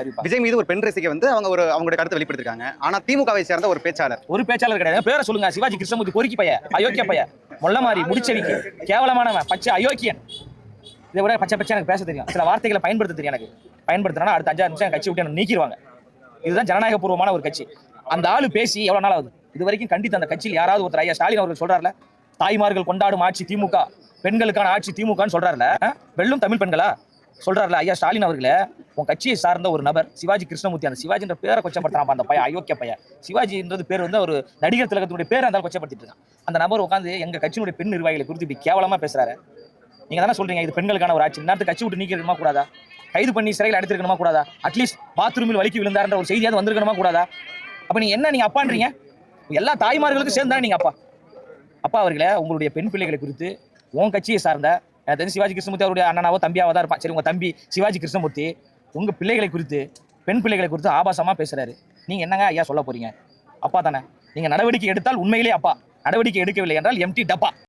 அறிவிப்பாங்க. விஜய் மீது ஒரு பெண் ரசிகை வந்து அவங்களுடைய கருத்தை வெளிப்படுத்திருக்காங்க. ஆனா திமுகவை சேர்ந்த ஒரு பேச்சாளர் கிடையாது. பேரை சொல்லுங்க. சிவாஜி கிருஷ்ணமூர்த்தி பொறுக்கி பைய, அயோக்கிய பைய, மொல்ல மாதிரி முடிச்சவிக்கு, கேவலமானவன், பச்சை அயோக்கியன். இதை விட பச்சை பச்சை எனக்கு பேச தெரியும், சில வார்த்தைகளை பயன்படுத்த தெரியும். எனக்கு பயன்படுத்தினா அடுத்த 5-6 நிமிஷம் கட்சி விட்டு நீக்கிடுவாங்க. இதுதான் ஜனநாயக பூர்வமான ஒரு கட்சி. அந்த ஆளு பேசி எவ்வளவு நாள் ஆகுது? இது வரைக்கும் கண்டித்து அந்த கட்சியில் யாராவது ஒருத்தர் ஐயா ஸ்டாலின் அவர்கள் சொல்றாருல, தாய்மார்கள் கொண்டாடும் ஆட்சி திமுக, பெண்களுக்கான ஆட்சி திமுகன்னு சொல்றாருல, வெள்ளும் தமிழ் பெண்களா சொல்றாருல ஐயா ஸ்டாலின் அவர்களே. உன் கட்சியை சார்ந்த ஒரு நபர் சிவாஜி கிருஷ்ணமூர்த்தி, அந்த சிவாஜின்ற பேரை கொச்சப்படுத்துறான் அந்த பையன், அயோக்கிய பையன். சிவாஜின்றது பேர் வந்து ஒரு நடிகர் திலகத்தினுடைய பேரை இருந்தாலும் கொச்சப்படுத்திட்டு இருக்கான். அந்த நபர் உட்காந்து எங்க கட்சியினுடைய பெண் நிர்வாகிகளை குறித்து இப்படி கேவலமா பேசுறாரு. நீங்க தானே சொல்றீங்க இது பெண்களுக்கான ஒரு ஆட்சி, நேரத்தை கட்சி விட்டு நீக்கிருக்கணுமா கூடாதா? கைது பண்ணி சிறையில் அடைத்திருக்கணுமா கூடாதா? அட்லீஸ்ட் பாத்ரூமில் வலிக்கு விழுந்தாருன்ற ஒரு செய்தியாவது வந்திருக்கணுமா கூடாதா? அப்ப நீங்க அப்பான்றீங்க? எல்லா தாய்மார்களுக்கும் சேர்ந்து தானே நீங்க அப்பா அவர்களே. உங்களுடைய பெண் பிள்ளைகளை குறித்து உன் கட்சியை சார்ந்த சிவாஜி கிருஷ்ணமூர்த்தி அவருடைய அண்ணனாவோ தம்பியாவோ தான் இருப்பான். சரி, உங்க தம்பி சிவாஜி கிருஷ்ணமூர்த்தி உங்க பிள்ளைகளை குறித்து, பெண் பிள்ளைகளை குறித்து ஆபாசமா பேசுறாரு. நீங்க என்னங்க ஐயா சொல்ல போறீங்க? அப்பா தானே. நீங்க நடவடிக்கை எடுத்தால் உண்மையிலே அப்பா, நடவடிக்கை எடுக்கவில்லை என்றால் எம்டி டப்பா.